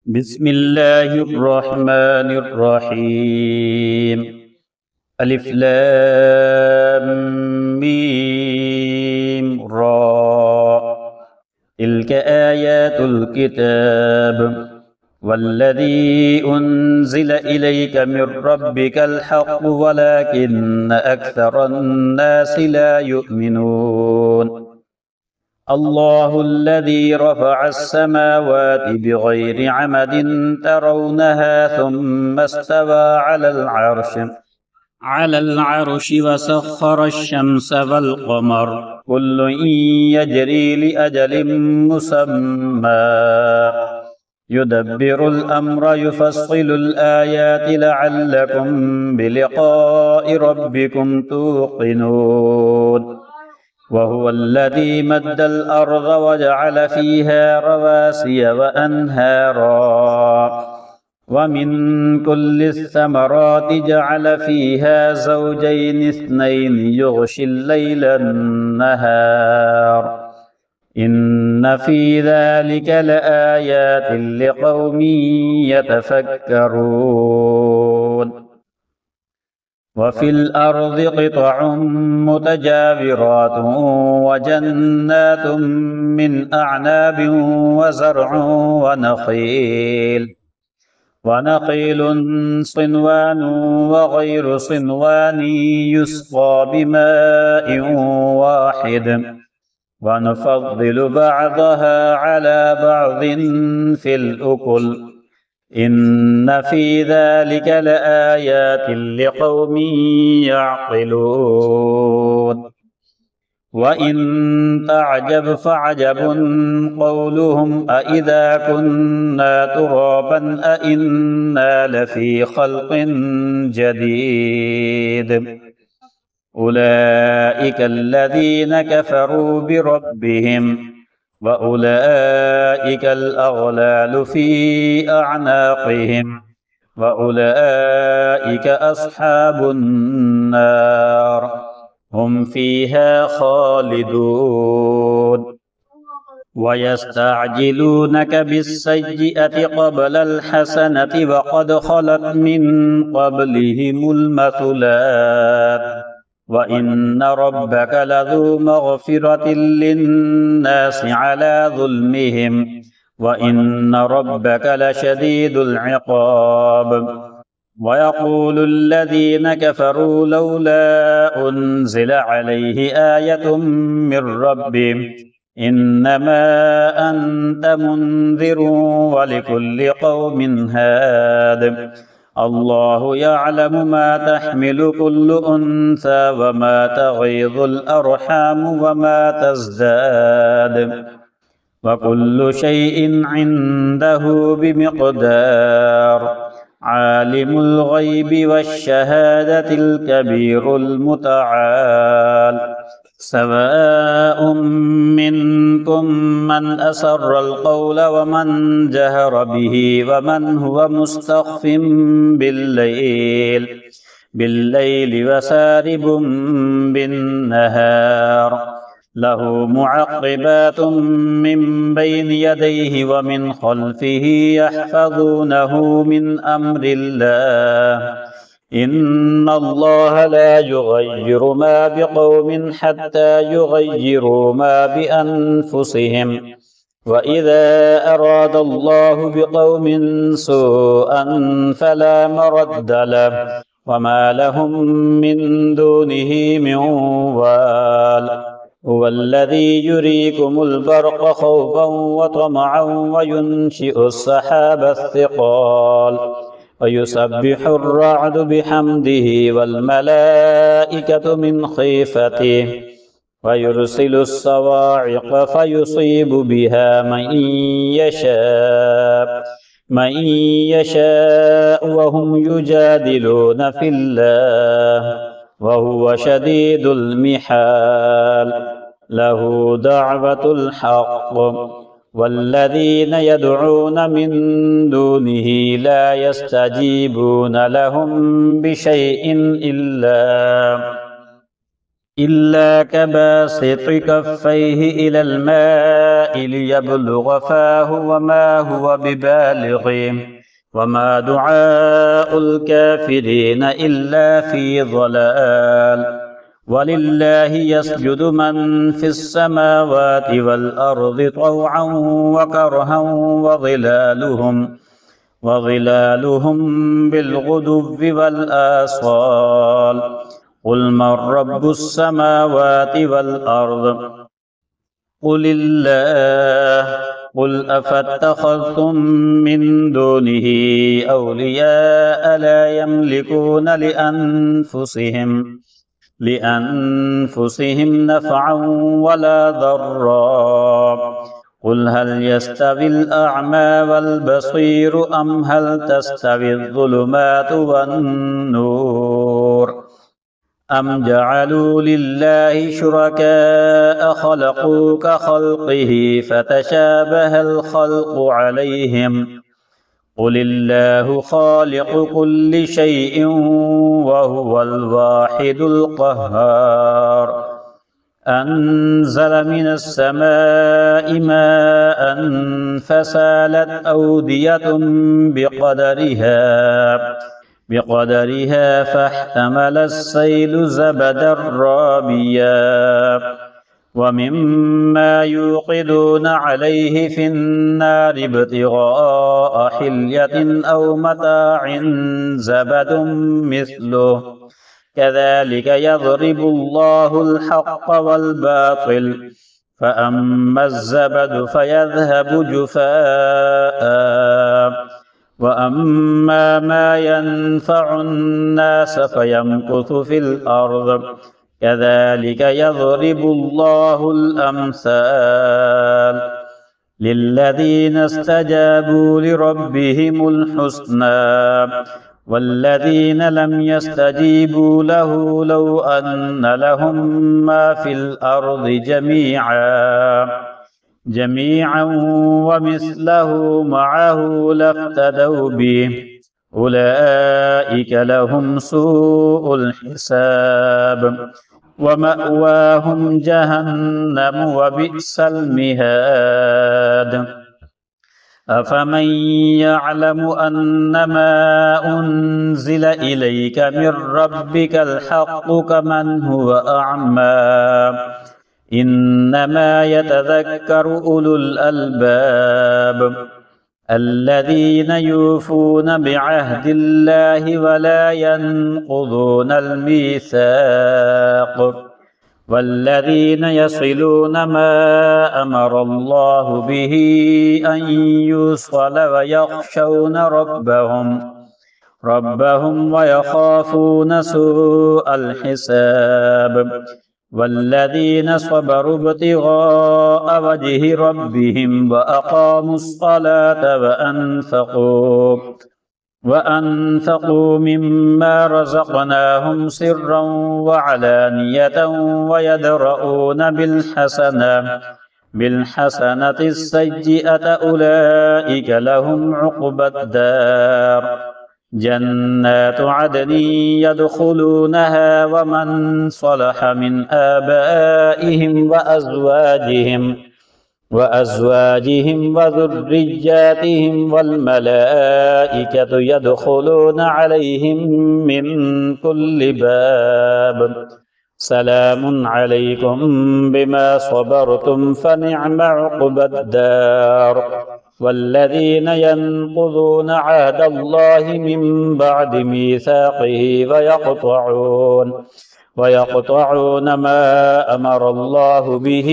بسم الله الرحمن الرحيم. ألف لام ميم را. تلك آيات الكتاب والذي أنزل إليك من ربك الحق ولكن أكثر الناس لا يؤمنون. الله الذي رفع السماوات بغير عمد ترونها ثم استوى على العرش وسخر الشمس والقمر كل يجري لأجل مسمى يدبر الأمر يفصل الآيات لعلكم بلقاء ربكم توقنون. وهو الذي مد الأرض وجعل فيها رواسي وأنهارا ومن كل الثمرات جعل فيها زوجين اثنين يغشي الليل النهار إن في ذلك لآيات لقوم يتفكرون. وفي الأرض قطع متجاورات وجنات من أعناب وزرع ونخيل صنوان وغير صنوان يسقى بماء واحد ونفضل بعضها على بعض في الأكل إن في ذلك لآيات لقوم يعقلون. وإن تعجب فعجب قولهم أإذا كنا ترابا أإنا لفي خلق جديد أولئك الذين كفروا بربهم وأولئك الأغلال في أعناقهم وأولئك أصحاب النار هم فيها خالدون. ويستعجلونك بالسيئة قبل الحسنة وقد خلت من قبلهم المثلات وإن ربك لذو مغفرة للناس على ظلمهم وإن ربك لشديد العقاب. ويقول الذين كفروا لولا أنزل عليه آية من ربه إنما أنت منذر ولكل قوم هاد الله يعلم ما تحمل كل أنثى وما تغيض الأرحام وما تزداد وكل شيء عنده بمقدار. عالم الغيب والشهادة الكبير المتعال سواء منكم من أسر القول ومن جهر به ومن هو مستخف بالليل وسارب بالنهار له معقبات من بين يديه ومن خلفه يحفظونه من أمر الله إن الله لا يغير ما بقوم حتى يغيروا ما بأنفسهم وإذا أراد الله بقوم سوءا فلا مرد له وما لهم من دونه من وال. هو الذي يريكم البرق خوفا وطمعا وينشئ السحاب الثقال ويسبح الرعد بحمده والملائكة من خيفته ويرسل الصواعق فيصيب بها من يشاء وهم يجادلون في الله وهو شديد المحال له دعوة الحق والذين يدعون من دونه لا يستجيبون لهم بشيء إلا كباسط كفيه إلى الماء الماء ليبلغ فاه وما هو ببالغه وما دعاء الكافرين إلا في ضلال ولله يسجد من في السماوات والأرض طوعا وكرها وظلالهم بالغدو والآصال قل من رب السماوات والأرض قل الله قل أفاتخذتم من دونه أولياء لا يملكون لأنفسهم نفعا ولا ضرا قل هل يستوي الأعمى والبصير أم هل تستوي الظلمات والنور أم جعلوا لله شركاء خلقوا كخلقه فتشابه الخلق عليهم قل الله خالق كل شيء وهو الواحد القهار أنزل من السماء ماء فسالت أودية بقدرها فاحتمل السيل زبدا رابيا ومما يوقدون عليه في النار ابتغاء حلية أو متاع زبد مثله كذلك يضرب الله الحق والباطل فأما الزبد فيذهب جفاء وأما ما ينفع الناس فيمكث في الأرض كذلك يضرب الله الأمثال للذين استجابوا لربهم الحسنى والذين لم يستجيبوا له لو أن لهم ما في الأرض جميعا ومثله معه لافتدوا به أولئك لهم سوء الحساب ومأواهم جهنم وبئس المهاد أفمن يعلم أنما أنزل إليك من ربك الحق كمن هو أعمى إنما يتذكر أولو الألباب الذين يوفون بعهد الله ولا ينقضون الميثاق والذين يصلون ما أمر الله به أن يوصل ويخشون ربهم ويخافون سوء الحساب والذين صبروا ابتغاء وجه ربهم وأقاموا الصلاة وأنفقوا مما رزقناهم سرا وعلانية ويدرؤون بالحسنة السيئة أولئك لهم عقبى الدار جنات عدن يدخلونها ومن صلح من آبائهم وأزواجهم وذرياتهم والملائكة يدخلون عليهم من كل باب سلام عليكم بما صبرتم فنعم عقبى الدار والذين ينقضون عهد الله من بعد ميثاقه ويقطعون ما أمر الله به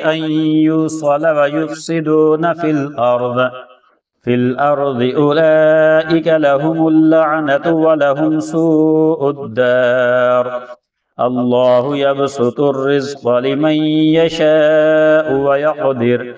أن يوصل ويفسدون في الأرض أولئك لهم اللعنة ولهم سوء الدار الله يبسط الرزق لمن يشاء ويقدر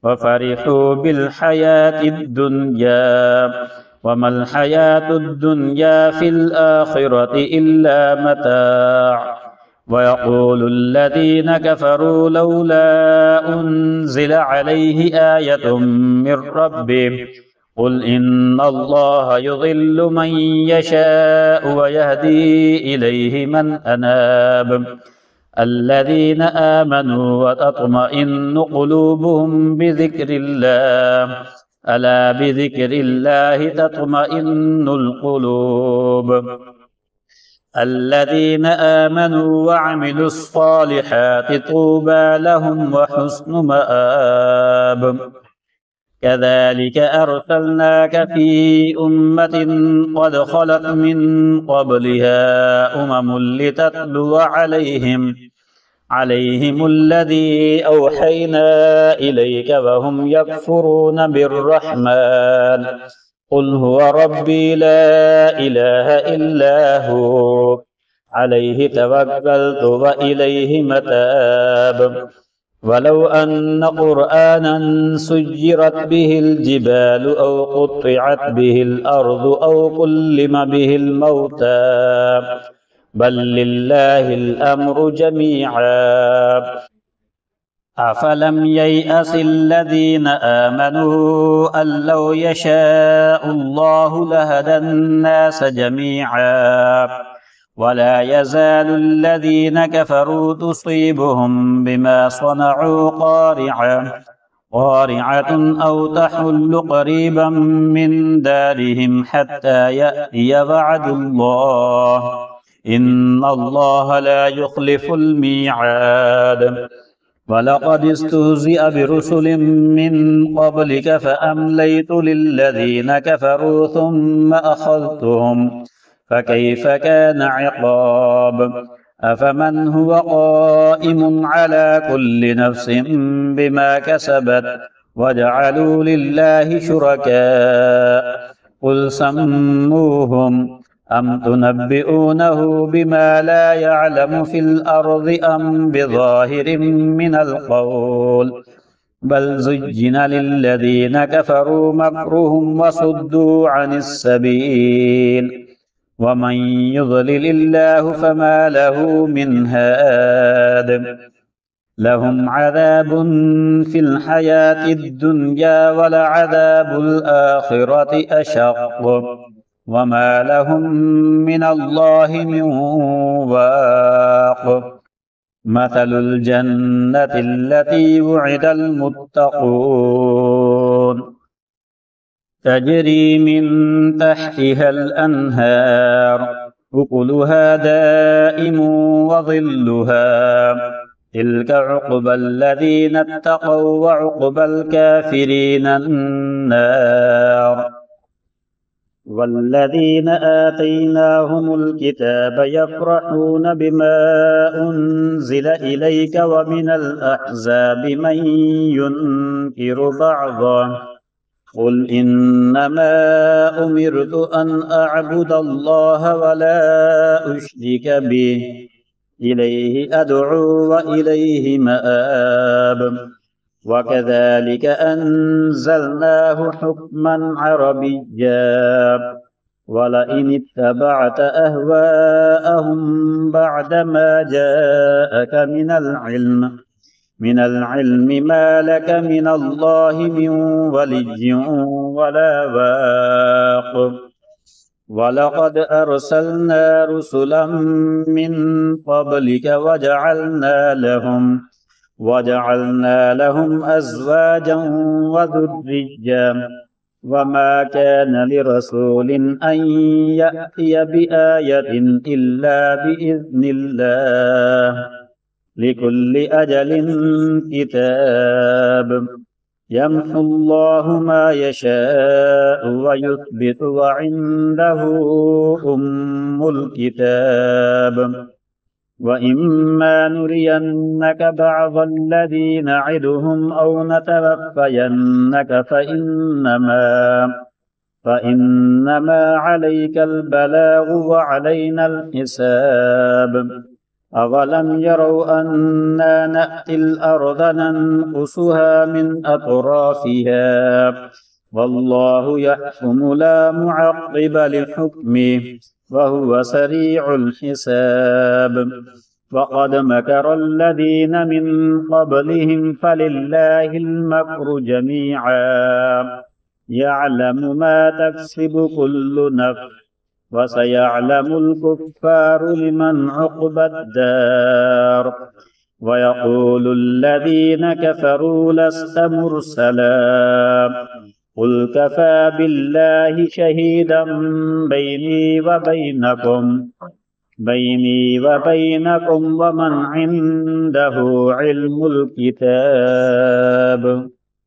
وفرحوا بالحياة الدنيا وما الحياة الدنيا في الآخرة إلا متاع ويقول الذين كفروا لولا أنزل عليه آية من ربه قل إن الله يضل من يشاء ويهدي إليه من أناب الذين آمنوا وتطمئن قلوبهم بذكر الله ألا بذكر الله تطمئن القلوب الذين آمنوا وعملوا الصالحات طوبى لهم وحسن مآب كذلك أرسلناك في أمة قد خلت من قبلها لتتلو عليهم الذي أوحينا إليك وهم يكفرون بالرحمن قل هو ربي لا إله إلا هو عليه توكلت وإليه متاب ولو أن قرآنا سجرت به الجبال أو قطعت به الأرض أو كلم به الموتى بل لله الأمر جميعا أفلم ييأس الذين آمنوا أن لو يشاء الله لهدى الناس جميعا ولا يزال الذين كفروا تصيبهم بما صنعوا قارعة أو تحل قريبا من دارهم حتى يأتي وعد الله إن الله لا يخلف الميعاد ولقد استهزئ برسل من قبلك فأمليت للذين كفروا ثم أخذتهم فكيف كان عقاب أفمن هو قائم على كل نفس بما كسبت وجعلوا لله شركاء قل سموهم أم تنبئونه بما لا يعلم في الأرض أم بظاهر من القول بل زين للذين كفروا مكرهم وصدوا عن السبيل ومن يضلل الله فما له من هاد لهم عذاب في الحياة الدنيا ولعذاب الآخرة أشق وما لهم من الله من واق مثل الجنة التي وعد المتقون تجري من تحتها الأنهار أكلها دائم وظلها تلك عقبى الذين اتقوا وعقبى الكافرين النار والذين آتيناهم الكتاب يفرحون بما أنزل إليك ومن الأحزاب من ينكر بعضه قل إنما أمرت أن أعبد الله ولا أشرك به إليه أدعو وإليه مآب وكذلك أنزلناه حكما عربيا ولئن اتبعت أهواءهم بعدما جاءك من العلم ما لك من الله من ولي ولا واق ولقد أرسلنا رسلا من قبلك وجعلنا لهم أزواجا وذريا وما كان لرسول أن يأتي بآية إلا بإذن الله لكل أجل كتاب يمحو الله ما يشاء ويثبت وعنده أم الكتاب وإما نرينك بعض الذي نعدهم أو نتوفينك فإنما عليك البلاغ وعلينا الحساب أولم يروا أنا نأتي الأرض ننقصها من أطرافها والله يحكم لا معقب لحكمه وهو سريع الحساب وقد مكر الذين من قبلهم فلله المكر جميعا يعلم ما تكسب كل نفس وسيعلم الكفار لمن عقبى الدار ويقول الذين كفروا لست مرسلا قل كفى بالله شهيدا بيني وبينكم ومن عنده علم الكتاب